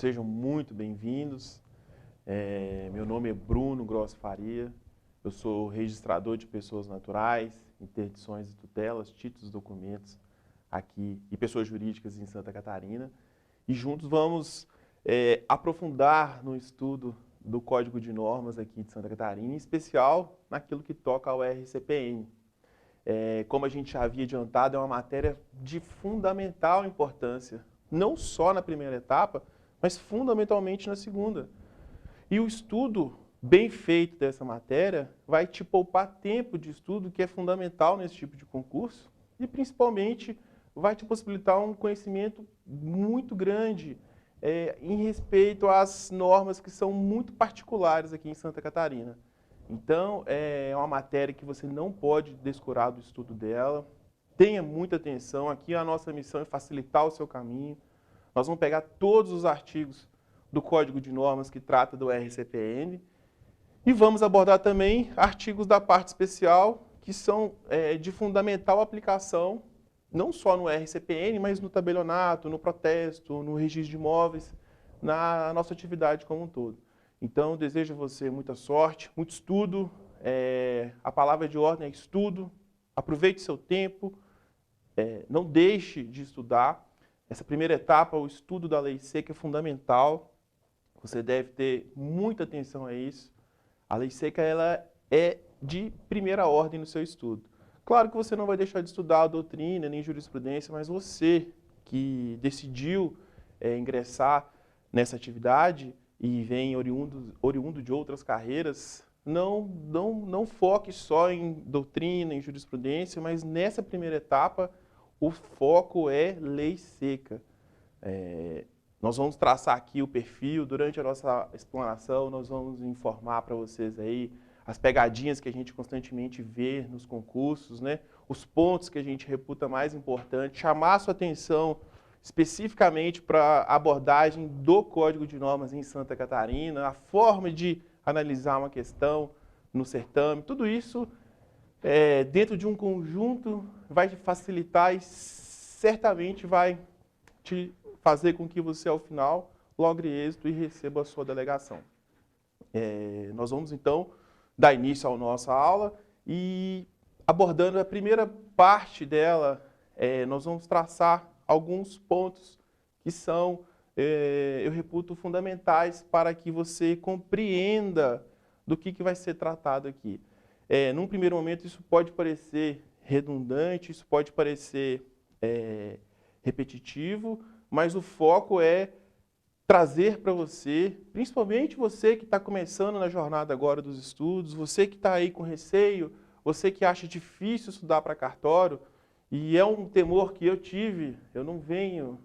sejam muito bem-vindos. Meu nome é Bruno Grosso Faria, eu sou registrador de pessoas naturais, interdições e tutelas, títulos, documentos aqui e pessoas jurídicas em Santa Catarina. E juntos vamos aprofundar no estudo do Código de Normas aqui de Santa Catarina, em especial naquilo que toca ao RCPN. Como a gente já havia adiantado, é uma matéria de fundamental importância, não só na primeira etapa, mas fundamentalmente na segunda. E o estudo bem feito dessa matéria vai te poupar tempo de estudo, que é fundamental nesse tipo de concurso, e principalmente vai te possibilitar um conhecimento muito grande em respeito às normas que são muito particulares aqui em Santa Catarina. Então, é uma matéria que você não pode descurar do estudo dela. Tenha muita atenção. Aqui a nossa missão é facilitar o seu caminho. Nós vamos pegar todos os artigos do Código de Normas que trata do RCPN e vamos abordar também artigos da parte especial que são de fundamental aplicação, não só no RCPN, mas no tabelionato, no protesto, no registro de imóveis, na nossa atividade como um todo. Então, eu desejo a você muita sorte, muito estudo. A palavra de ordem é estudo. Aproveite seu tempo. Não deixe de estudar. Essa primeira etapa, o estudo da lei seca, é fundamental. Você deve ter muita atenção a isso. A lei seca ela é de primeira ordem no seu estudo. Claro que você não vai deixar de estudar a doutrina, nem jurisprudência, mas você que decidiu ingressar nessa atividade e vem oriundo de outras carreiras, não foque só em doutrina, em jurisprudência, mas nessa primeira etapa o foco é lei seca. Nós vamos traçar aqui o perfil, durante a nossa explanação nós vamos informar para vocês aí as pegadinhas que a gente constantemente vê nos concursos, né? Os pontos que a gente reputa mais importantes, chamar a sua atenção especificamente para a abordagem do Código de Normas em Santa Catarina, a forma de analisar uma questão no certame, tudo isso dentro de um conjunto vai te facilitar e certamente vai te fazer com que você, ao final, logre êxito e receba a sua delegação. Nós vamos, então, dar início à nossa aula e, abordando a primeira parte dela, nós vamos traçar alguns pontos que são, eu reputo, fundamentais para que você compreenda do que vai ser tratado aqui. Num primeiro momento, isso pode parecer redundante, isso pode parecer repetitivo, mas o foco é trazer para você, principalmente você que está começando na jornada agora dos estudos, você que está aí com receio, você que acha difícil estudar para cartório, e é um temor que eu tive. Eu não venho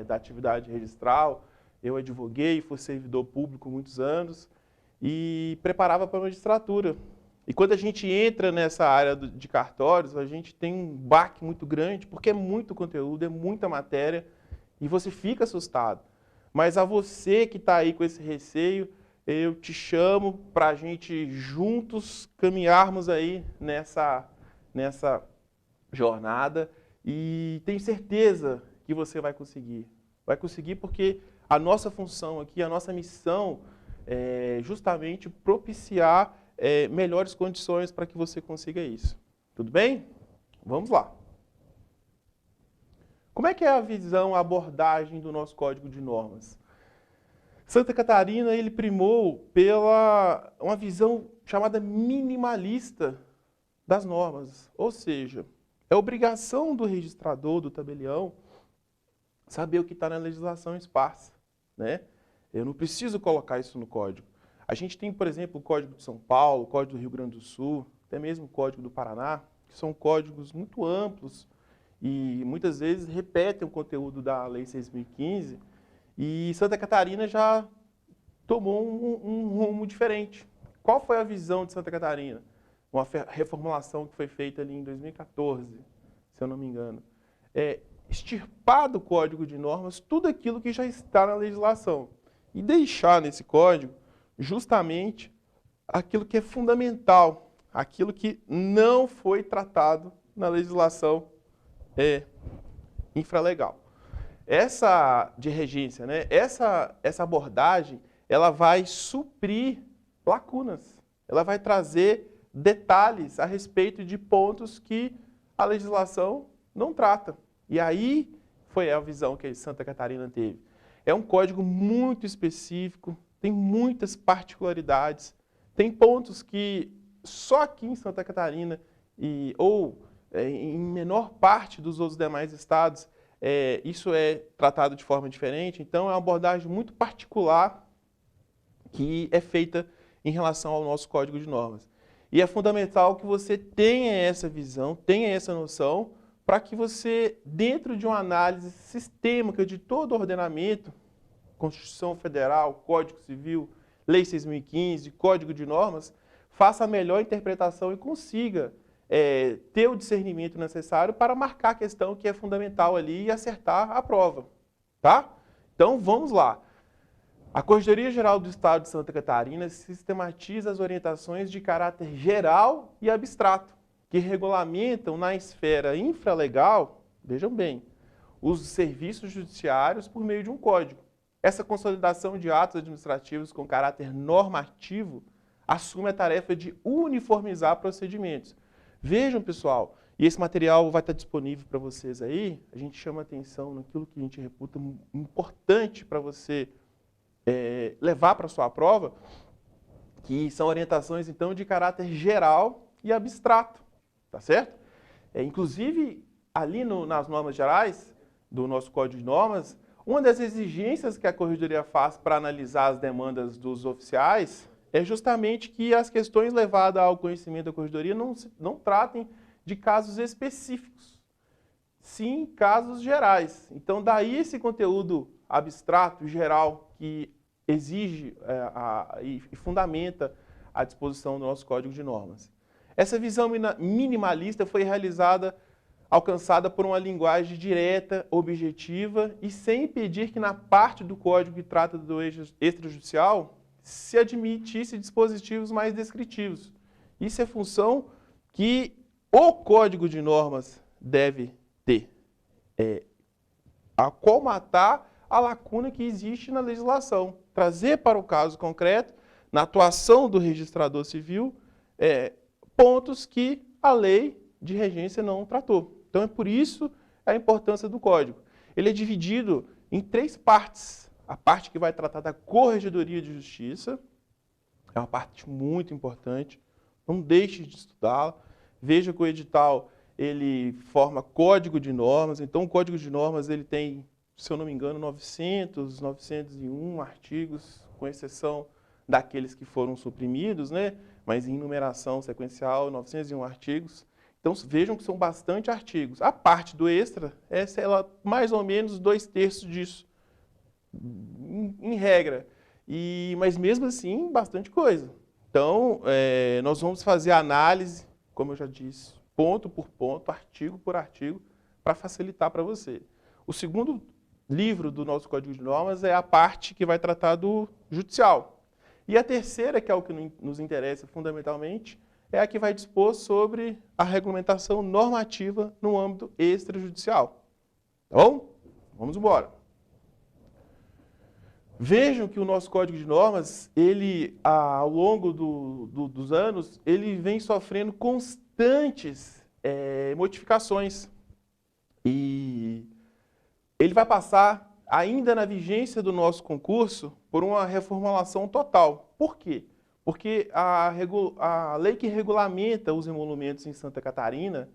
da atividade registral, eu advoguei, fui servidor público muitos anos e preparava para a magistratura. E quando a gente entra nessa área de cartórios, a gente tem um baque muito grande, porque é muito conteúdo, é muita matéria, e você fica assustado. Mas a você que está aí com esse receio, eu te chamo para a gente juntos caminharmos aí nessa jornada e tenho certeza que você vai conseguir. Vai conseguir porque a nossa função aqui, a nossa missão é justamente propiciar melhores condições para que você consiga isso. Tudo bem? Vamos lá. Como é que é a visão, a abordagem do nosso Código de Normas? Santa Catarina, ele primou pela uma visão chamada minimalista das normas, ou seja, é obrigação do registrador, do tabelião, saber o que está na legislação esparsa, né? Eu não preciso colocar isso no código. A gente tem, por exemplo, o Código de São Paulo, o Código do Rio Grande do Sul, até mesmo o Código do Paraná, que são códigos muito amplos e muitas vezes repetem o conteúdo da Lei 6.015, e Santa Catarina já tomou um rumo diferente. Qual foi a visão de Santa Catarina? Uma reformulação que foi feita ali em 2014, se eu não me engano. Extirpar do Código de Normas tudo aquilo que já está na legislação e deixar nesse código justamente aquilo que é fundamental, aquilo que não foi tratado na legislação infralegal. essa de regência, né? Essa abordagem, ela vai suprir lacunas. Ela vai trazer detalhes a respeito de pontos que a legislação não trata. E aí foi a visão que Santa Catarina teve. É um código muito específico, tem muitas particularidades, tem pontos que só aqui em Santa Catarina ou em menor parte dos outros demais estados, isso é tratado de forma diferente. Então, é uma abordagem muito particular que é feita em relação ao nosso Código de Normas. E é fundamental que você tenha essa visão, tenha essa noção, para que você, dentro de uma análise sistêmica de todo o ordenamento, Constituição Federal, Código Civil, Lei 6.015, Código de Normas, faça a melhor interpretação e consiga ter o discernimento necessário para marcar a questão que é fundamental ali e acertar a prova. Tá? Então, vamos lá. A Corregedoria Geral do Estado de Santa Catarina sistematiza as orientações de caráter geral e abstrato, que regulamentam na esfera infralegal, vejam bem, os serviços judiciários por meio de um código. Essa consolidação de atos administrativos com caráter normativo assume a tarefa de uniformizar procedimentos. Vejam, pessoal, e esse material vai estar disponível para vocês aí, a gente chama atenção naquilo que a gente reputa importante para você levar para a sua prova, que são orientações, então, de caráter geral e abstrato, tá certo? Inclusive, ali nas normas gerais do nosso Código de Normas, uma das exigências que a Corregedoria faz para analisar as demandas dos oficiais é justamente que as questões levadas ao conhecimento da Corregedoria não tratem de casos específicos, sim casos gerais. Então, daí esse conteúdo abstrato, geral, que exige e fundamenta a disposição do nosso Código de Normas. Essa visão minimalista foi alcançada por uma linguagem direta, objetiva e sem impedir que na parte do Código que trata do extrajudicial se admitisse dispositivos mais descritivos. Isso é função que o Código de Normas deve ter. Colmatar a lacuna que existe na legislação. Trazer para o caso concreto, na atuação do registrador civil, pontos que a lei de regência não tratou. Então, é por isso a importância do Código. Ele é dividido em 3 partes. A parte que vai tratar da Corregedoria de Justiça, é uma parte muito importante, não deixe de estudá-la. Veja que o edital ele forma código de normas, então o código de normas ele tem, se eu não me engano, 901 artigos, com exceção daqueles que foram suprimidos, né? Mas em numeração sequencial, 901 artigos. Então, vejam que são bastante artigos. A parte do extra é mais ou menos 2/3 disso, em regra. Mas mesmo assim, bastante coisa. Então, nós vamos fazer a análise, como eu já disse, ponto por ponto, artigo por artigo, para facilitar para você. O segundo livro do nosso Código de Normas é a parte que vai tratar do judicial. E a terceira, que é o que nos interessa fundamentalmente, é a que vai dispor sobre a regulamentação normativa no âmbito extrajudicial. Tá bom? Vamos embora. Vejam que o nosso Código de Normas, ele, ao longo dos anos, ele vem sofrendo constantes modificações. E ele vai passar, ainda na vigência do nosso concurso, por uma reformulação total. Por quê? Porque a lei que regulamenta os emolumentos em Santa Catarina,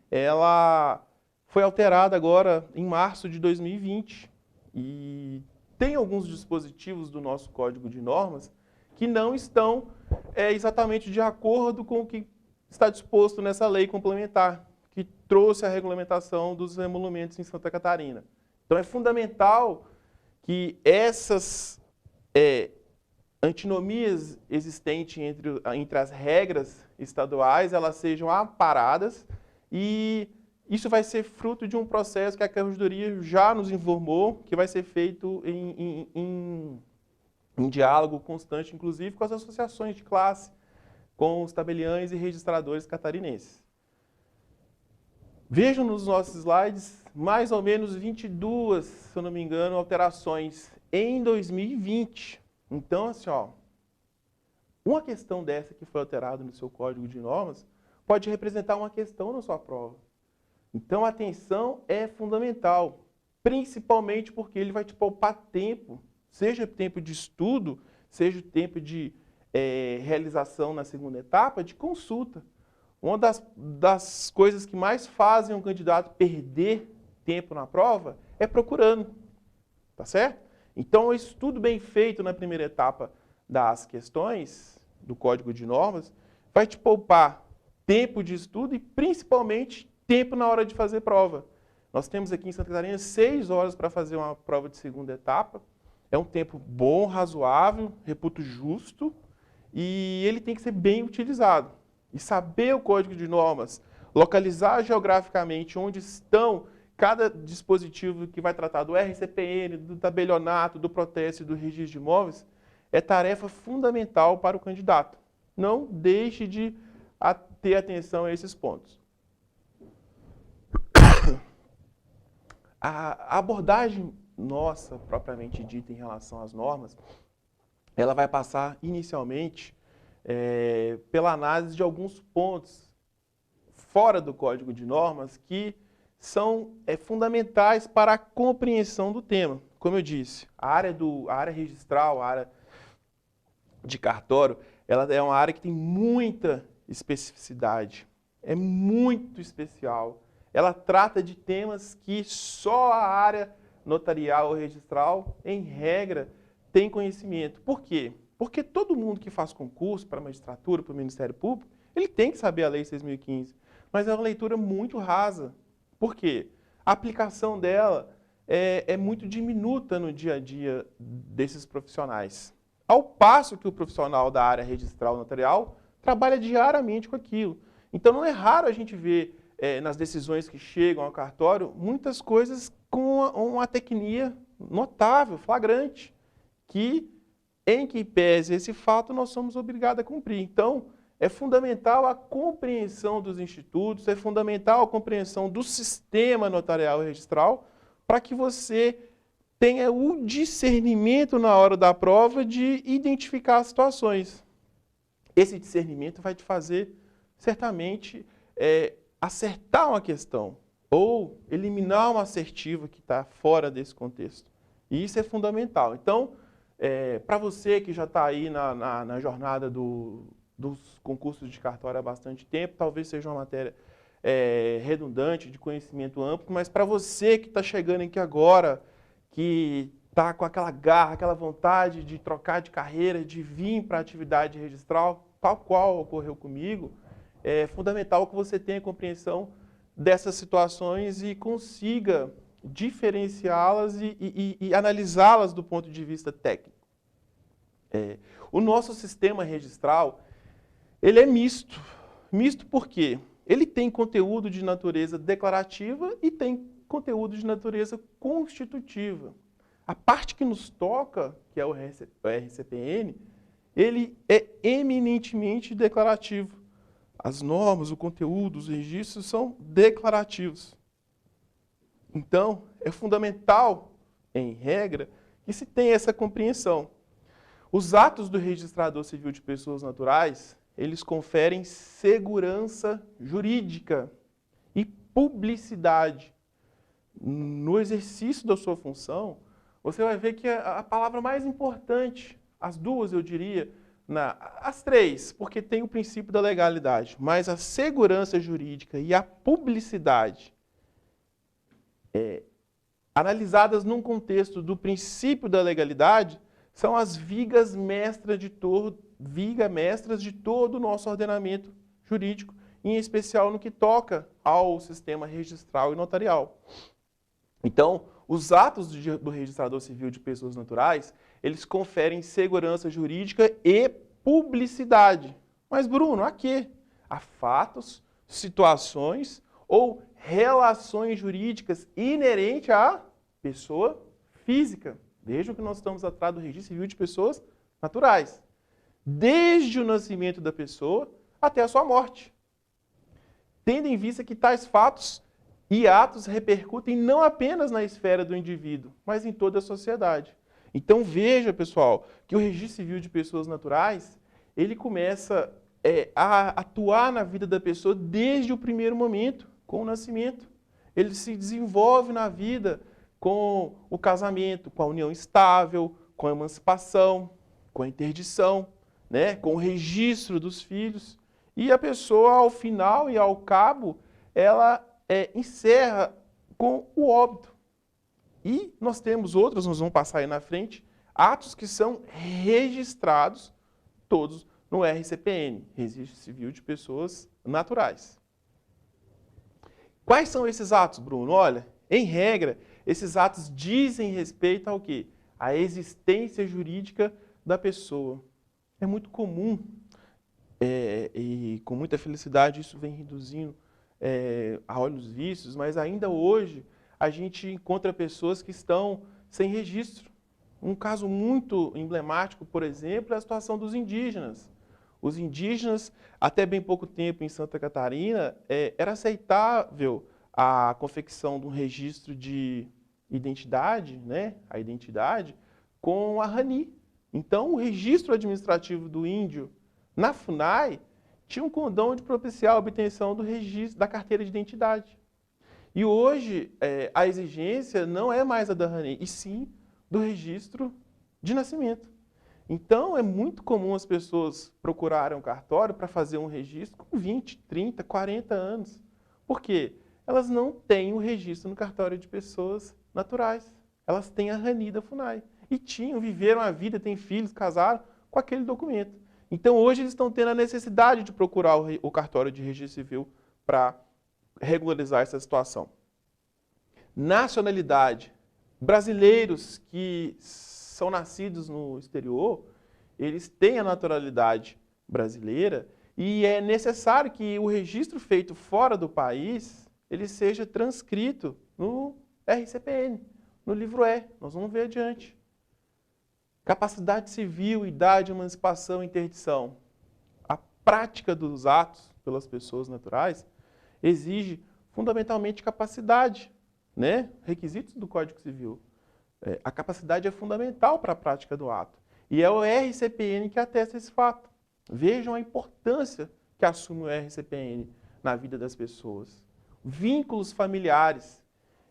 ela foi alterada agora em março de 2020. E tem alguns dispositivos do nosso Código de Normas que não estão exatamente de acordo com o que está disposto nessa lei complementar, que trouxe a regulamentação dos emolumentos em Santa Catarina. Então, é fundamental que essas antinomias existentes entre as regras estaduais, elas sejam aparadas, e isso vai ser fruto de um processo que a Corregedoria já nos informou, que vai ser feito em diálogo constante, inclusive com as associações de classe, com os tabeliães e registradores catarinenses. Vejam nos nossos slides mais ou menos 22, se eu não me engano, alterações em 2020. Então, assim, ó, uma questão dessa que foi alterada no seu código de normas pode representar uma questão na sua prova. Então, a atenção é fundamental, principalmente porque ele vai te poupar tempo, seja tempo de estudo, seja tempo de realização na segunda etapa, de consulta. Uma das coisas que mais fazem um candidato perder tempo na prova é procurando, tá certo? Então, o estudo bem feito na primeira etapa das questões do Código de Normas vai te poupar tempo de estudo e, principalmente, tempo na hora de fazer prova. Nós temos aqui em Santa Catarina 6 horas para fazer uma prova de segunda etapa. É um tempo bom, razoável, reputo justo, e ele tem que ser bem utilizado. E saber o Código de Normas, localizar geograficamente onde estão cada dispositivo que vai tratar do RCPN, do tabelionato, do protesto e do registro de imóveis, é tarefa fundamental para o candidato. Não deixe de ter atenção a esses pontos. A abordagem nossa, propriamente dita, em relação às normas, ela vai passar inicialmente pela análise de alguns pontos fora do Código de Normas que são fundamentais para a compreensão do tema. Como eu disse, a área registral, a área de cartório, ela é uma área que tem muita especificidade, é muito especial. Ela trata de temas que só a área notarial ou registral, em regra, tem conhecimento. Por quê? Porque todo mundo que faz concurso para a magistratura, para o Ministério Público, ele tem que saber a Lei 6.015. Mas é uma leitura muito rasa. Por quê? A aplicação dela é muito diminuta no dia a dia desses profissionais. Ao passo que o profissional da área registral notarial trabalha diariamente com aquilo. Então não é raro a gente ver nas decisões que chegam ao cartório muitas coisas com uma tecnia notável, flagrante, em que pese esse fato nós somos obrigados a cumprir. Então, é fundamental a compreensão dos institutos, é fundamental a compreensão do sistema notarial e registral para que você tenha o discernimento na hora da prova de identificar as situações. Esse discernimento vai te fazer, certamente, acertar uma questão ou eliminar uma assertiva que está fora desse contexto. E isso é fundamental. Então, para você que já está aí na jornada dos concursos de cartório há bastante tempo, talvez seja uma matéria redundante, de conhecimento amplo, mas para você que está chegando aqui agora, que está com aquela garra, aquela vontade de trocar de carreira, de vir para a atividade registral, tal qual ocorreu comigo, é fundamental que você tenha compreensão dessas situações e consiga diferenciá-las e analisá-las do ponto de vista técnico. O nosso sistema registral, ele é misto. Misto por quê? Ele tem conteúdo de natureza declarativa e tem conteúdo de natureza constitutiva. A parte que nos toca, que é o RCPN, ele é eminentemente declarativo. As normas, o conteúdo, os registros são declarativos. Então, é fundamental, em regra, que se tenha essa compreensão. Os atos do registrador civil de pessoas naturais, eles conferem segurança jurídica e publicidade. No exercício da sua função, você vai ver que a palavra mais importante, as duas eu diria, as três, porque tem o princípio da legalidade, mas a segurança jurídica e a publicidade, analisadas num contexto do princípio da legalidade, são as vigas mestras de todo o nosso ordenamento jurídico, em especial no que toca ao sistema registral e notarial. Então, os atos do registrador civil de pessoas naturais, eles conferem segurança jurídica e publicidade. Mas, Bruno, a quê? A fatos, situações ou relações jurídicas inerentes à pessoa física. Vejam que nós estamos atrás do registro civil de pessoas naturais. Desde o nascimento da pessoa até a sua morte. Tendo em vista que tais fatos E atos repercutem não apenas na esfera do indivíduo, mas em toda a sociedade. Então veja, pessoal, que o registro civil de pessoas naturais, ele começa a atuar na vida da pessoa desde o primeiro momento, com o nascimento. Ele se desenvolve na vida com o casamento, com a união estável, com a emancipação, com a interdição, né? Com o registro dos filhos. E a pessoa, ao final e ao cabo, ela encerra com o óbito. E nós temos outros, nós vamos passar aí na frente, atos que são registrados todos no RCPN, Registro Civil de Pessoas Naturais. Quais são esses atos, Bruno? Olha, em regra, esses atos dizem respeito ao quê? À existência jurídica da pessoa. É muito comum, e com muita felicidade isso vem reduzindo a olhos vistos, mas ainda hoje a gente encontra pessoas que estão sem registro. Um caso muito emblemático, por exemplo, é a situação dos indígenas. Os indígenas, até bem pouco tempo em Santa Catarina, era aceitável a confecção de um registro de identidade, né, a identidade, com a RANI. Então, o registro administrativo do índio na FUNAI tinha um condão de propiciar a obtenção do registro da carteira de identidade. E hoje, a exigência não é mais a da RANI, e sim do registro de nascimento. Então, é muito comum as pessoas procurarem um cartório para fazer um registro com 20, 30, 40 anos. Por quê? Elas não têm o registro no cartório de pessoas naturais. Elas têm a RANI da FUNAI. E viveram a vida, têm filhos, casaram com aquele documento. Então, hoje eles estão tendo a necessidade de procurar o cartório de registro civil para regularizar essa situação. Nacionalidade. Brasileiros que são nascidos no exterior, eles têm a naturalidade brasileira e é necessário que o registro feito fora do país ele seja transcrito no RCPN, no livro E. Nós vamos ver adiante. Capacidade civil, idade, emancipação e interdição. A prática dos atos pelas pessoas naturais exige fundamentalmente capacidade, né? Requisitos do Código Civil. A capacidade é fundamental para a prática do ato. E é o RCPN que atesta esse fato. Vejam a importância que assume o RCPN na vida das pessoas. Vínculos familiares.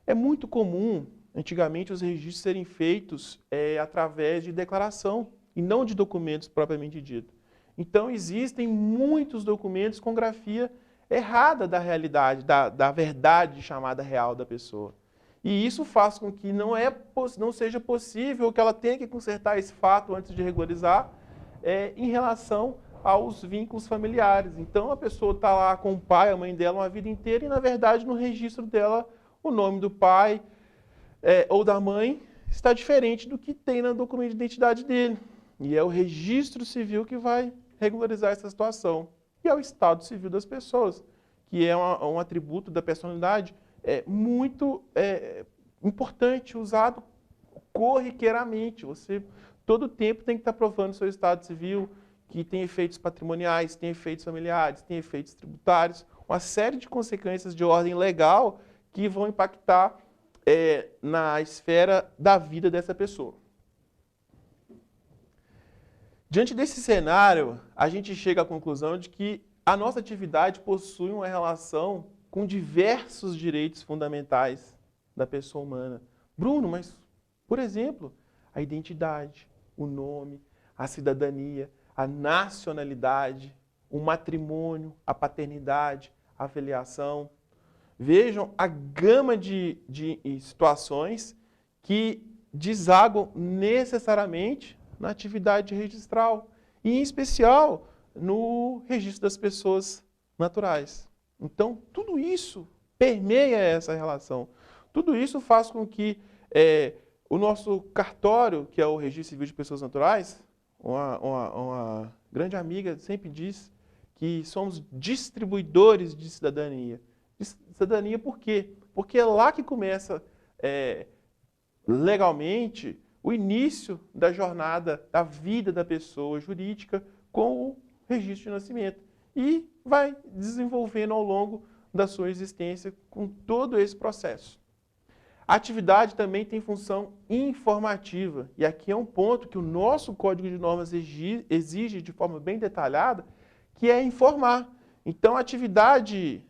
É muito comum, antigamente, os registros serem feitos através de declaração e não de documentos propriamente dito. Então, existem muitos documentos com grafia errada da realidade, da verdade chamada real da pessoa. E isso faz com que não seja possível que ela tenha que consertar esse fato antes de regularizar em relação aos vínculos familiares. Então, a pessoa está lá com o pai, a mãe dela, uma vida inteira e, na verdade, no registro dela, o nome do pai ou da mãe está diferente do que tem no documento de identidade dele. E é o registro civil que vai regularizar essa situação. E é o estado civil das pessoas, que é um atributo da personalidade muito importante, usado corriqueiramente. Você, todo tempo, tem que estar provando seu estado civil, que tem efeitos patrimoniais, tem efeitos familiares, tem efeitos tributários, uma série de consequências de ordem legal que vão impactar na esfera da vida dessa pessoa. Diante desse cenário, a gente chega à conclusão de que a nossa atividade possui uma relação com diversos direitos fundamentais da pessoa humana. Bruno, mas, por exemplo, a identidade, o nome, a cidadania, a nacionalidade, o matrimônio, a paternidade, a filiação. Vejam a gama de situações que desaguam necessariamente na atividade registral, e em especial no registro das pessoas naturais. Então, tudo isso permeia essa relação. Tudo isso faz com que o nosso cartório, que é o Registro Civil de Pessoas Naturais, uma grande amiga sempre diz que somos distribuidores de cidadania. Cidadania por quê? Porque é lá que começa legalmente o início da jornada, da vida da pessoa jurídica com o registro de nascimento. E vai desenvolvendo ao longo da sua existência com todo esse processo. A atividade também tem função informativa, e aqui é um ponto que o nosso Código de Normas exige de forma bem detalhada, que é informar. Então, a atividade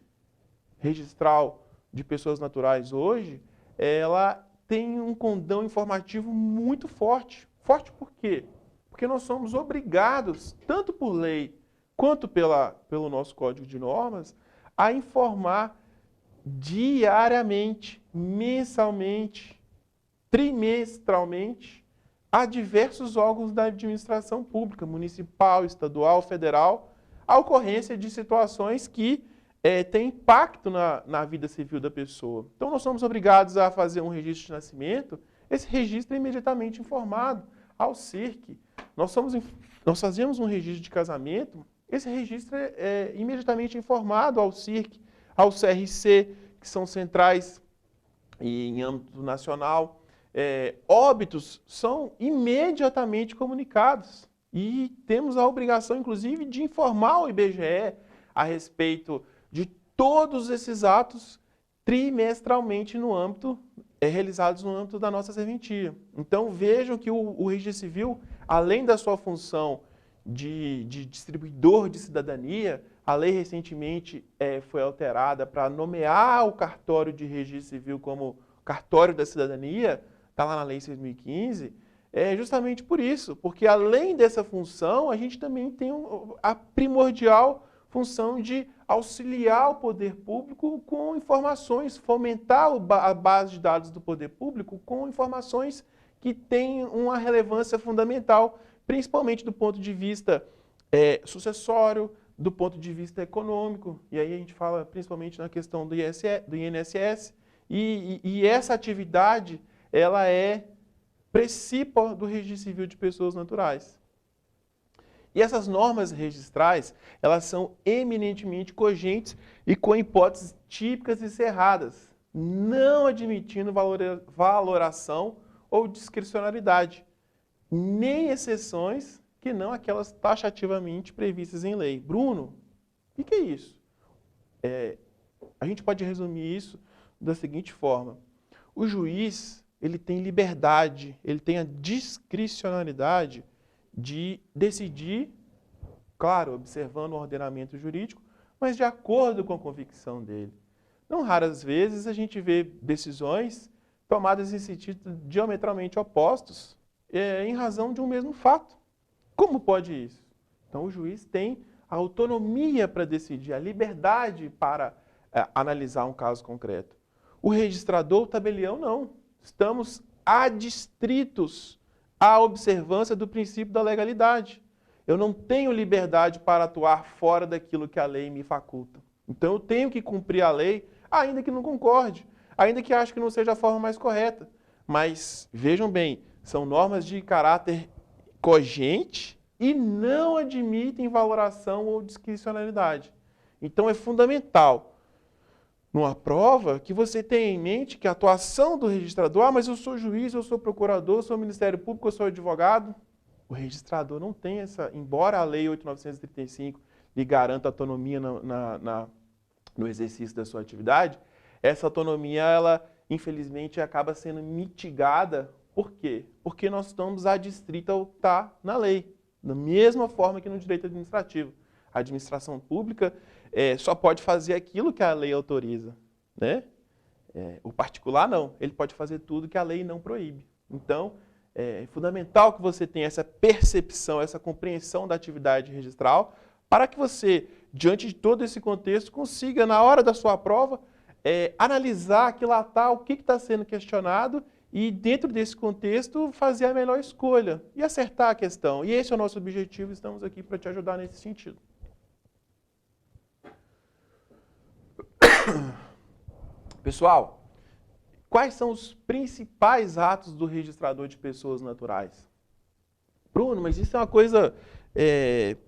registral de pessoas naturais hoje, ela tem um condão informativo muito forte. Forte por quê? Porque nós somos obrigados, tanto por lei quanto pelo nosso Código de Normas, a informar diariamente, mensalmente, trimestralmente, a diversos órgãos da administração pública, municipal, estadual, federal, a ocorrência de situações que têm impacto na vida civil da pessoa. Então, nós somos obrigados a fazer um registro de nascimento, esse registro é imediatamente informado ao CIRC. Nós fazemos um registro de casamento, esse registro é imediatamente informado ao CIRC, ao CRC, que são centrais em âmbito nacional. Óbitos são imediatamente comunicados e temos a obrigação, inclusive, de informar o IBGE a respeito de todos esses atos trimestralmente realizados no âmbito da nossa serventia. Então, vejam que o Registro Civil, além da sua função de distribuidor de cidadania, a lei recentemente foi alterada para nomear o cartório de registro civil como cartório da cidadania, está lá na lei 6.015, justamente por isso, porque além dessa função, a gente também tem a primordial função de auxiliar o poder público com informações, fomentar a base de dados do poder público com informações que têm uma relevância fundamental, principalmente do ponto de vista sucessório, do ponto de vista econômico, e aí a gente fala principalmente na questão do INSS, e essa atividade, ela é precípua do Registro Civil de Pessoas Naturais. E essas normas registrais, elas são eminentemente cogentes e com hipóteses típicas e cerradas, não admitindo valoração ou discricionariedade, nem exceções que não aquelas taxativamente previstas em lei. Bruno, o que é isso? A gente pode resumir isso da seguinte forma. O juiz, ele tem liberdade, ele tem a discricionariedade de decidir, claro, observando o ordenamento jurídico, mas de acordo com a convicção dele. Não raras vezes a gente vê decisões tomadas em sentido diametralmente opostos em razão de um mesmo fato. Como pode isso? Então, o juiz tem a autonomia para decidir, a liberdade para analisar um caso concreto. O registrador, o tabelião, não. Estamos adstritos à observância do princípio da legalidade. Eu não tenho liberdade para atuar fora daquilo que a lei me faculta. Então, eu tenho que cumprir a lei, ainda que não concorde, ainda que ache que não seja a forma mais correta. Mas, vejam bem, são normas de caráter cogente e não admitem valoração ou discricionalidade. Então, é fundamental, numa prova, que você tenha em mente que a atuação do registrador, mas eu sou juiz, eu sou procurador, eu sou Ministério Público, eu sou advogado. O registrador não tem essa, embora a Lei 8.935 lhe garanta autonomia no exercício da sua atividade, essa autonomia, ela, infelizmente, acaba sendo mitigada. Por quê? Porque nós estamos adstritos ao que está na lei, da mesma forma que no direito administrativo. A administração pública só pode fazer aquilo que a lei autoriza, né? O particular não, ele pode fazer tudo que a lei não proíbe. Então, é fundamental que você tenha essa percepção, essa compreensão da atividade registral, para que você, diante de todo esse contexto, consiga, na hora da sua prova, analisar, aquilatar o que está sendo questionado e, dentro desse contexto, fazer a melhor escolha e acertar a questão. E esse é o nosso objetivo, estamos aqui para te ajudar nesse sentido. Pessoal, quais são os principais atos do registrador de pessoas naturais? Bruno, mas isso é uma coisa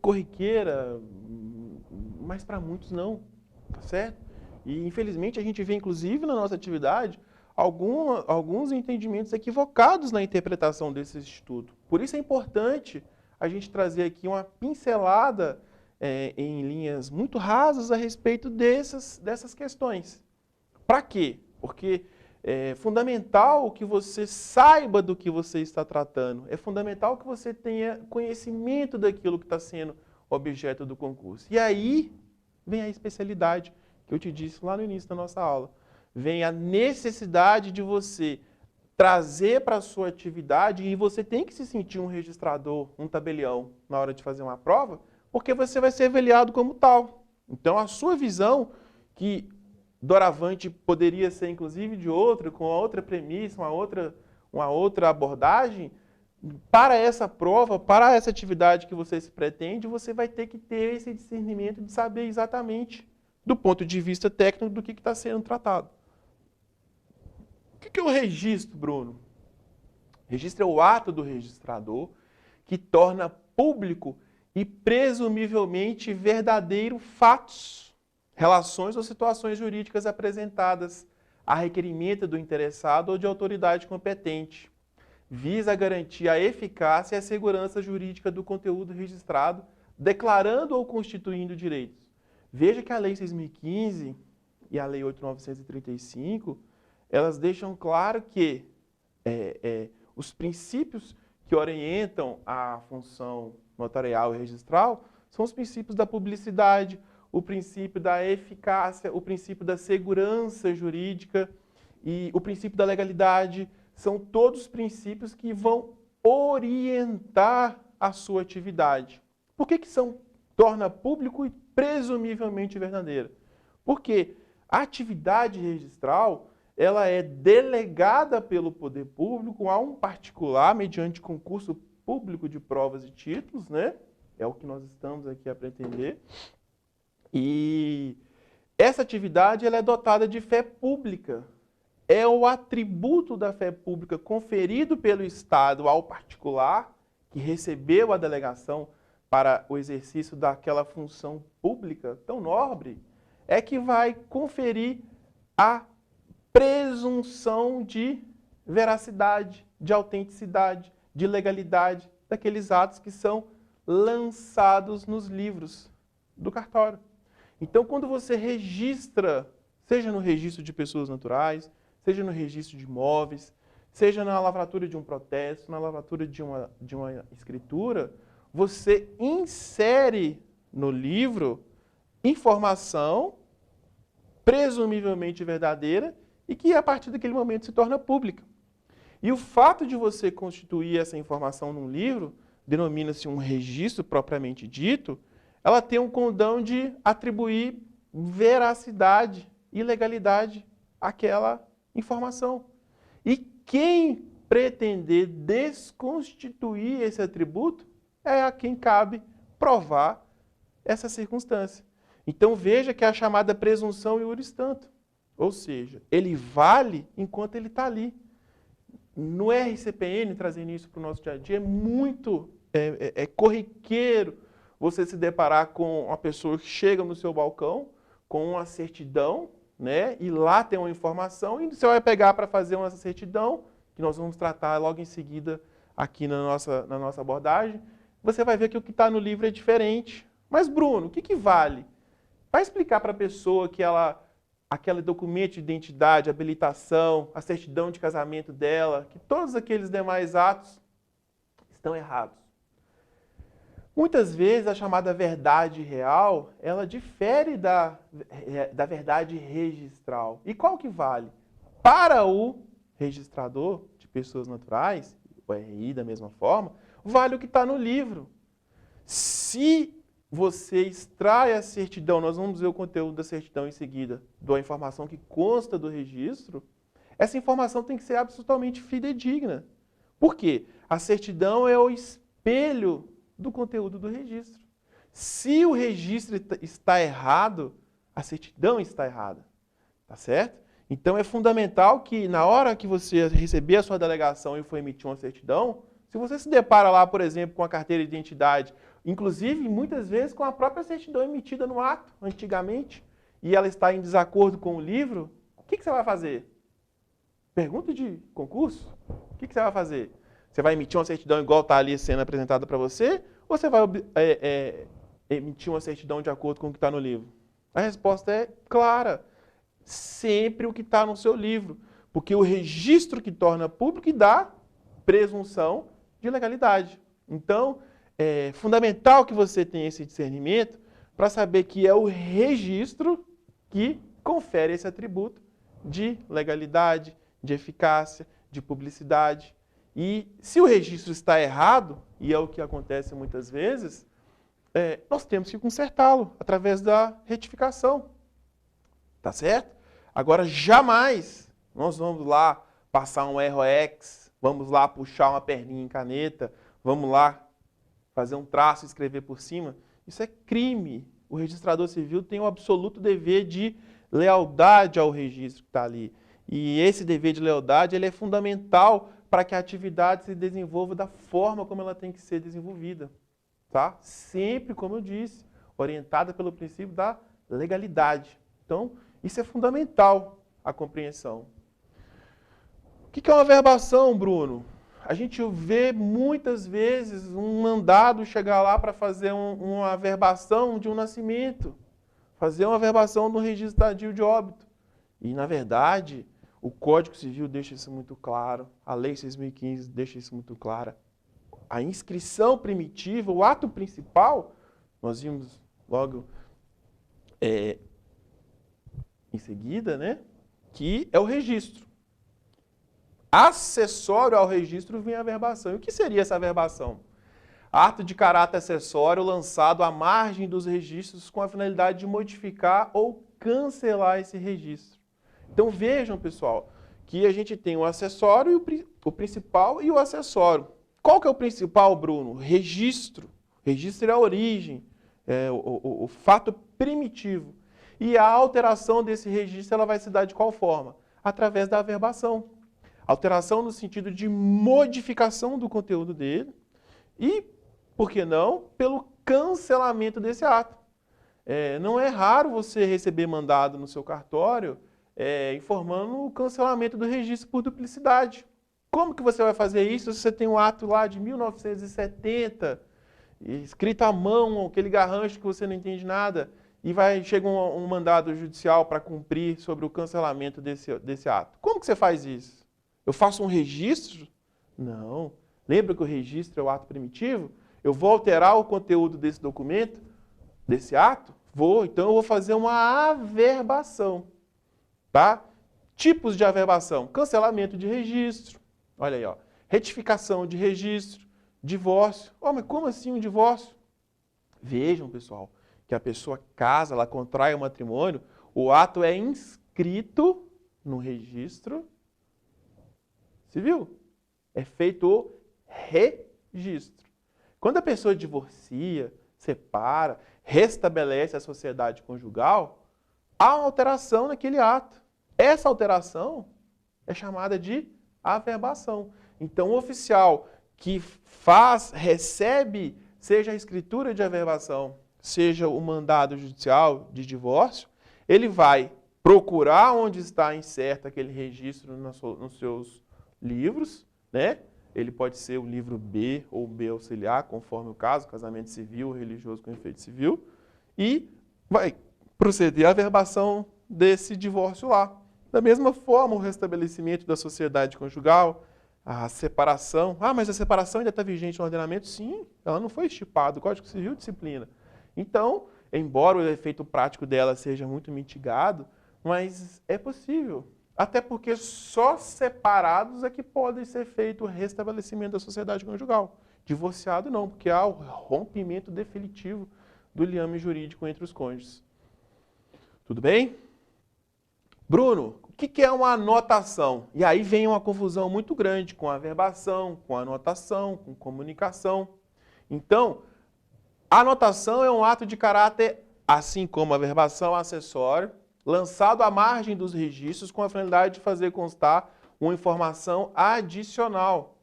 corriqueira, mas para muitos não, tá certo? E, infelizmente, a gente vê, inclusive, na nossa atividade, alguns entendimentos equivocados na interpretação desse instituto. Por isso é importante a gente trazer aqui uma pincelada em linhas muito rasas a respeito dessas questões. Para quê? Porque é fundamental que você saiba do que você está tratando. É fundamental que você tenha conhecimento daquilo que está sendo objeto do concurso. E aí vem a especialidade que eu te disse lá no início da nossa aula. Vem a necessidade de você trazer para a sua atividade, e você tem que se sentir um registrador, um tabelião, na hora de fazer uma prova, porque você vai ser avaliado como tal. Então, a sua visão, que doravante poderia ser inclusive de outra, com outra premissa, uma outra abordagem, para essa prova, para essa atividade que você se pretende, você vai ter que ter esse discernimento de saber exatamente, do ponto de vista técnico, do que está sendo tratado. O que é o registro, Bruno? Registro é o ato do registrador que torna público e presumivelmente verdadeiro fatos, relações ou situações jurídicas apresentadas a requerimento do interessado ou de autoridade competente. Visa garantir a eficácia e a segurança jurídica do conteúdo registrado, declarando ou constituindo direitos. Veja que a Lei 6.015 e a Lei 8.935, elas deixam claro que os princípios que orientam a função notarial e registral são os princípios da publicidade, o princípio da eficácia, o princípio da segurança jurídica e o princípio da legalidade. São todos princípios que vão orientar a sua atividade. Por que torna público e presumivelmente verdadeira? Porque a atividade registral, ela é delegada pelo poder público a um particular mediante concurso público de provas e títulos, né? É o que nós estamos aqui a pretender. E essa atividade ela é dotada de fé pública. É o atributo da fé pública conferido pelo Estado ao particular que recebeu a delegação para o exercício daquela função pública tão nobre, é que vai conferir a presunção de veracidade, de autenticidade, de legalidade daqueles atos que são lançados nos livros do cartório. Então, quando você registra, seja no registro de pessoas naturais, seja no registro de imóveis, seja na lavratura de um protesto, na lavratura de uma escritura, você insere no livro informação presumivelmente verdadeira e que a partir daquele momento se torna pública. E o fato de você constituir essa informação num livro, denomina-se um registro propriamente dito, ela tem um condão de atribuir veracidade e legalidade àquela informação. E quem pretender desconstituir esse atributo é a quem cabe provar essa circunstância. Então veja que é a chamada presunção iuris tanto. Ou seja, ele vale enquanto ele está ali. No RCPN, trazendo isso para o nosso dia a dia, é muito corriqueiro você se deparar com uma pessoa que chega no seu balcão com uma certidão, né? E lá tem uma informação, e você vai pegar para fazer uma certidão, que nós vamos tratar logo em seguida aqui na nossa abordagem. Você vai ver que o que está no livro é diferente. Mas, Bruno, o que vale? Vai explicar para a pessoa que aquele documento de identidade, habilitação, a certidão de casamento dela, que todos aqueles demais atos estão errados. Muitas vezes a chamada verdade real, ela difere da verdade registral. E qual que vale? Para o registrador de pessoas naturais, o RI da mesma forma, vale o que está no livro. Se você extrai a certidão, nós vamos ver o conteúdo da certidão em seguida, da informação que consta do registro, essa informação tem que ser absolutamente fidedigna. Por quê? A certidão é o espelho do conteúdo do registro. Se o registro está errado, a certidão está errada. Tá certo? Então é fundamental que na hora que você receber a sua delegação e for emitir uma certidão, se você se depara lá, por exemplo, com a carteira de identidade, inclusive muitas vezes com a própria certidão emitida no ato, antigamente, e ela está em desacordo com o livro, o que você vai fazer? Pergunta de concurso? O que você vai fazer? Você vai emitir uma certidão igual está ali sendo apresentada para você? Ou você vai emitir uma certidão de acordo com o que está no livro? A resposta é clara. Sempre o que está no seu livro. Porque o registro que torna público e dá presunção de legalidade. Então, é fundamental que você tenha esse discernimento para saber que é o registro que confere esse atributo de legalidade, de eficácia, de publicidade. E se o registro está errado, e é o que acontece muitas vezes, nós temos que consertá-lo através da retificação. Tá certo? Agora, jamais nós vamos lá passar um ROX, vamos lá puxar uma perninha em caneta, vamos lá fazer um traço e escrever por cima. Isso é crime. O registrador civil tem o absoluto dever de lealdade ao registro que está ali. E esse dever de lealdade ele é fundamental para que a atividade se desenvolva da forma como ela tem que ser desenvolvida. Tá? Sempre, como eu disse, orientada pelo princípio da legalidade. Então, isso é fundamental, a compreensão. O que é uma averbação, Bruno? A gente vê muitas vezes um mandado chegar lá para fazer uma averbação de um nascimento, fazer uma averbação do registro tardio de óbito. E, na verdade, o Código Civil deixa isso muito claro, a Lei 6.015 deixa isso muito claro. A inscrição primitiva, o ato principal, nós vimos logo em seguida, né, que é o registro. Acessório ao registro vem a averbação. E o que seria essa averbação? Ato de caráter acessório lançado à margem dos registros com a finalidade de modificar ou cancelar esse registro. Então vejam, pessoal, que a gente tem o acessório, o principal e o acessório. Qual que é o principal, Bruno? Registro. Registro é a origem, o fato primitivo. E a alteração desse registro ela vai se dar de qual forma? Através da averbação. Alteração no sentido de modificação do conteúdo dele e, por que não, pelo cancelamento desse ato. Não é raro você receber mandado no seu cartório informando o cancelamento do registro por duplicidade. Como que você vai fazer isso se você tem um ato lá de 1970, escrito à mão, aquele garrancho que você não entende nada, e chega um mandado judicial para cumprir sobre o cancelamento desse ato? Como que você faz isso? Eu faço um registro? Não. Lembra que o registro é o ato primitivo? Eu vou alterar o conteúdo desse documento, desse ato? Então eu vou fazer uma averbação. Tá? Tipos de averbação. Cancelamento de registro. Olha aí, ó. Retificação de registro. Divórcio. Mas como assim um divórcio? Vejam, pessoal, que a pessoa casa, ela contrai o matrimônio, o ato é inscrito no registro civil. É feito o registro. Quando a pessoa divorcia, separa, restabelece a sociedade conjugal, há uma alteração naquele ato. Essa alteração é chamada de averbação. Então, o oficial que recebe, seja a escritura de averbação, seja o mandado judicial de divórcio, ele vai procurar onde está incerto aquele registro nos seus livros, né? Ele pode ser o livro B ou B auxiliar, conforme o caso, casamento civil, religioso com efeito civil, e vai proceder à averbação desse divórcio lá. Da mesma forma, o restabelecimento da sociedade conjugal, a separação. Mas a separação ainda está vigente no ordenamento? Sim, ela não foi estipada, o Código Civil disciplina. Então, embora o efeito prático dela seja muito mitigado, mas é possível. Até porque só separados é que pode ser feito o restabelecimento da sociedade conjugal. Divorciado não, porque há o rompimento definitivo do liame jurídico entre os cônjuges. Tudo bem? Bruno, o que é uma anotação? E aí vem uma confusão muito grande com a averbação, com a anotação, com comunicação. Então, a anotação é um ato de caráter, assim como a averbação, acessório, lançado à margem dos registros com a finalidade de fazer constar uma informação adicional,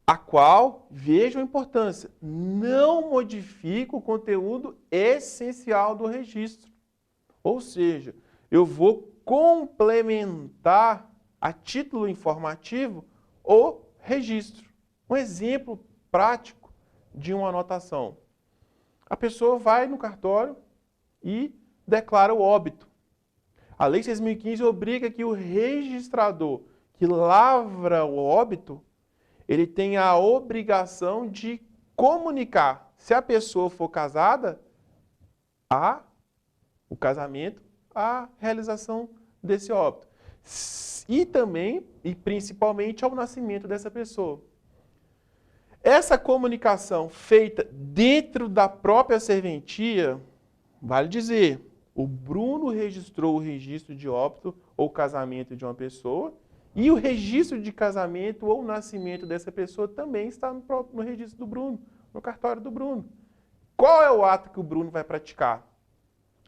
a qual, vejam a importância, não modifica o conteúdo essencial do registro. Ou seja, eu vou complementar a título informativo o registro. Um exemplo prático de uma anotação. a pessoa vai no cartório e declara o óbito. A Lei 6.015 obriga que o registrador que lavra o óbito, ele tem a obrigação de comunicar, se a pessoa for casada, o casamento, a realização desse óbito. E também, e principalmente, ao nascimento dessa pessoa. Essa comunicação feita dentro da própria serventia, vale dizer, o Bruno registrou o registro de óbito ou casamento de uma pessoa e o registro de casamento ou nascimento dessa pessoa também está no registro do Bruno, no cartório do Bruno. Qual é o ato que o Bruno vai praticar?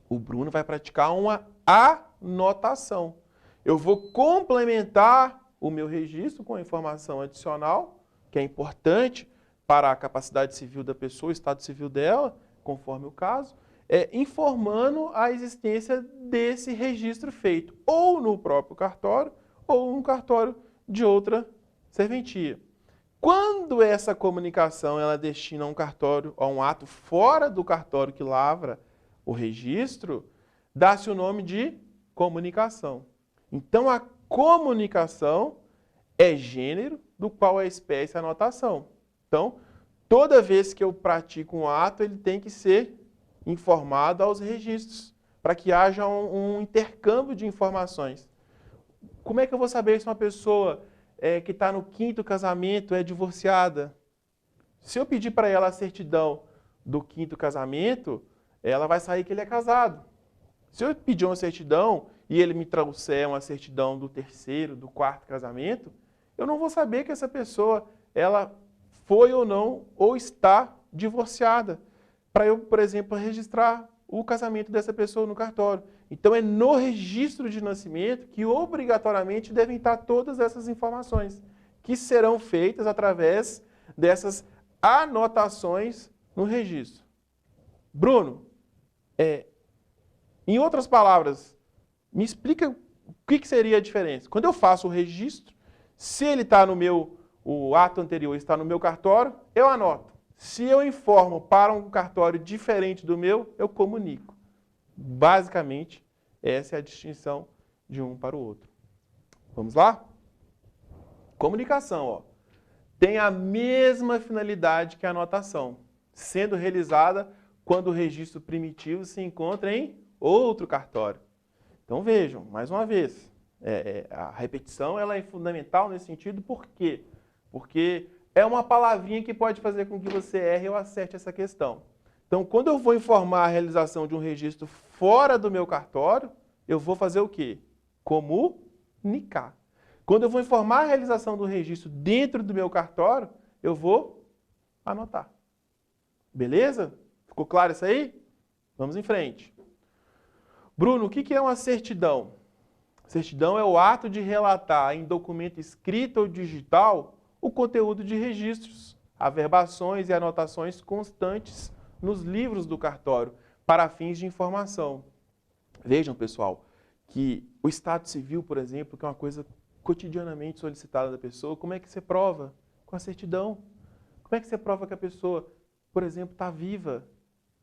O Bruno vai praticar uma anotação. Eu vou complementar o meu registro com a informação adicional, que é importante para a capacidade civil da pessoa, o estado civil dela, conforme o caso, informando a existência desse registro feito, ou no próprio cartório, ou no cartório de outra serventia. Quando essa comunicação ela destina a um cartório, a um ato fora do cartório que lavra o registro, dá-se o nome de comunicação. Então, a comunicação é gênero, do qual é espécie a anotação. Então, toda vez que eu pratico um ato, ele tem que ser informado aos registros, para que haja um intercâmbio de informações. Como é que eu vou saber se uma pessoa que está no 5º casamento é divorciada? Se eu pedir para ela a certidão do 5º casamento, ela vai sair que ele é casado. Se eu pedir uma certidão e ele me trouxer uma certidão do 3º, do 4º casamento, eu não vou saber que essa pessoa ela foi ou não, ou está divorciada, para eu, por exemplo, registrar o casamento dessa pessoa no cartório. Então, é no registro de nascimento que obrigatoriamente devem estar todas essas informações, que serão feitas através dessas anotações no registro. Bruno, em outras palavras, me explica o que seria a diferença. Quando eu faço o registro, se ele está no o ato anterior está no meu cartório, eu anoto. Se eu informo para um cartório diferente do meu, eu comunico. Basicamente, essa é a distinção de um para o outro. Vamos lá? Comunicação, tem a mesma finalidade que a anotação, sendo realizada quando o registro primitivo se encontra em outro cartório. Então vejam, mais uma vez, a repetição ela é fundamental nesse sentido, por quê? Porque é uma palavrinha que pode fazer com que você erre ou acerte essa questão. Então, quando eu vou informar a realização de um registro fora do meu cartório, eu vou fazer o quê? Comunicar. Quando eu vou informar a realização do registro dentro do meu cartório, eu vou anotar. Beleza? Ficou claro isso aí? Vamos em frente. Bruno, o que é uma certidão? Certidão é o ato de relatar em documento escrito ou digital o conteúdo de registros, averbações e anotações constantes nos livros do cartório, para fins de informação. Vejam, pessoal, que o estado civil, por exemplo, que é uma coisa cotidianamente solicitada da pessoa, como é que você prova? Com a certidão. Como é que você prova que a pessoa, por exemplo, está viva?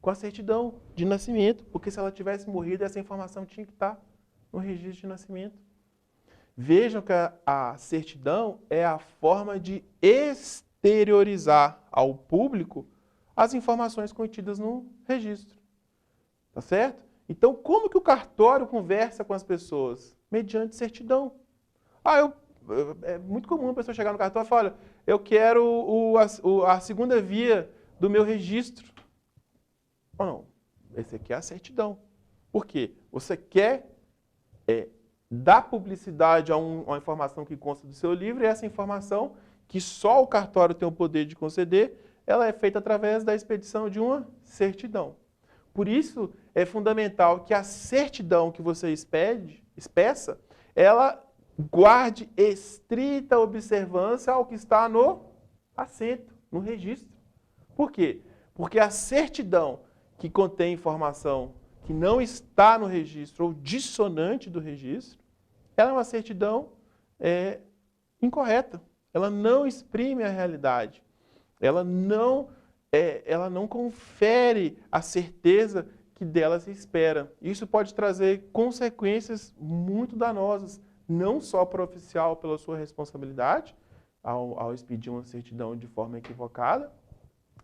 Com a certidão de nascimento, porque se ela tivesse morrido, essa informação tinha que estar no registro de nascimento. Vejam que a certidão é a forma de exteriorizar ao público as informações contidas no registro. Tá certo? Então, como que o cartório conversa com as pessoas? Mediante certidão. É muito comum a pessoa chegar no cartório e falar, olha, eu quero a segunda via do meu registro. Ou não, esse aqui é a certidão. Por quê? Você quer dar publicidade a uma informação que consta do seu livro, e essa informação, que só o cartório tem o poder de conceder, ela é feita através da expedição de uma certidão. Por isso, é fundamental que a certidão que você expeça, ela guarde estrita observância ao que está no assento, no registro. Por quê? Porque a certidão que contém informação que não está no registro ou dissonante do registro, ela é uma certidão incorreta. Ela não exprime a realidade. Ela não ela não confere a certeza que dela se espera. Isso pode trazer consequências muito danosas, não só para o oficial pela sua responsabilidade, ao expedir uma certidão de forma equivocada,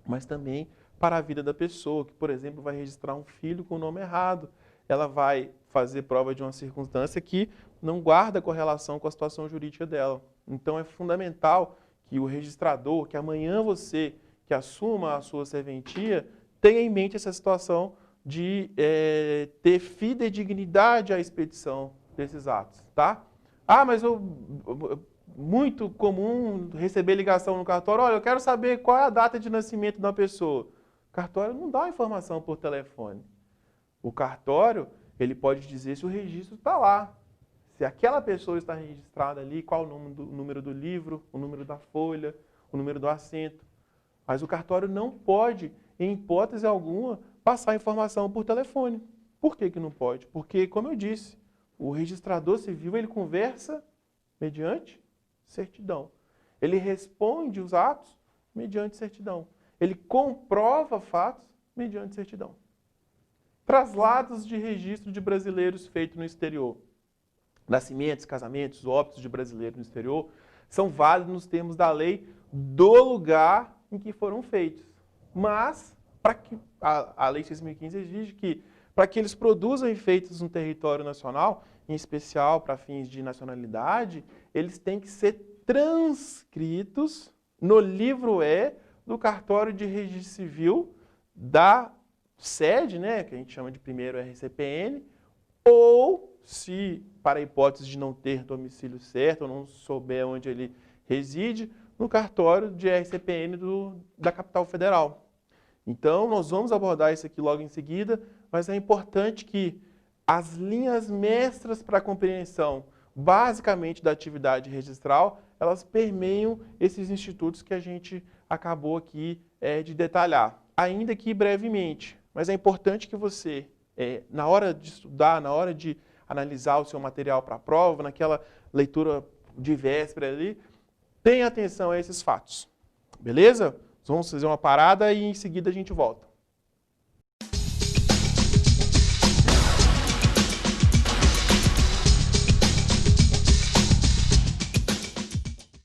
mas também para a vida da pessoa, que, por exemplo, vai registrar um filho com o nome errado. Ela vai fazer prova de uma circunstância que não guarda correlação com a situação jurídica dela. Então, é fundamental que o registrador, que amanhã você que assuma a sua serventia, tenha em mente essa situação de ter fidedignidade à expedição desses atos, tá? Ah, mas muito comum receber ligação no cartório, olha, eu quero saber qual é a data de nascimento da pessoa. O cartório não dá informação por telefone. O cartório, ele pode dizer se o registro está lá. Se aquela pessoa está registrada ali, qual o número do livro, o número da folha, o número do assento. Mas o cartório não pode, em hipótese alguma, passar informação por telefone. Por que que não pode? Porque, como eu disse, o registrador civil ele conversa mediante certidão. Ele responde os atos mediante certidão. Ele comprova fatos mediante certidão. Traslados de registro de brasileiros feitos no exterior. Nascimentos, casamentos, óbitos de brasileiros no exterior são válidos nos termos da lei do lugar em que foram feitos. Mas, para que a Lei 6.015 exige que, para que eles produzam efeitos no território nacional, em especial para fins de nacionalidade, eles têm que ser transcritos no livro E do cartório de registro civil da sede, né, que a gente chama de primeiro RCPN, ou, se para a hipótese de não ter domicílio certo, ou não souber onde ele reside, no cartório de RCPN da capital federal. Então, nós vamos abordar isso aqui logo em seguida, mas é importante que as linhas mestras para a compreensão, basicamente da atividade registral, elas permeiam esses institutos que a gente acabou aqui de detalhar. Ainda que brevemente, mas é importante que você, na hora de estudar, na hora de analisar o seu material para a prova, naquela leitura de véspera ali, tenha atenção a esses fatos. Beleza? Vamos fazer uma parada e em seguida a gente volta.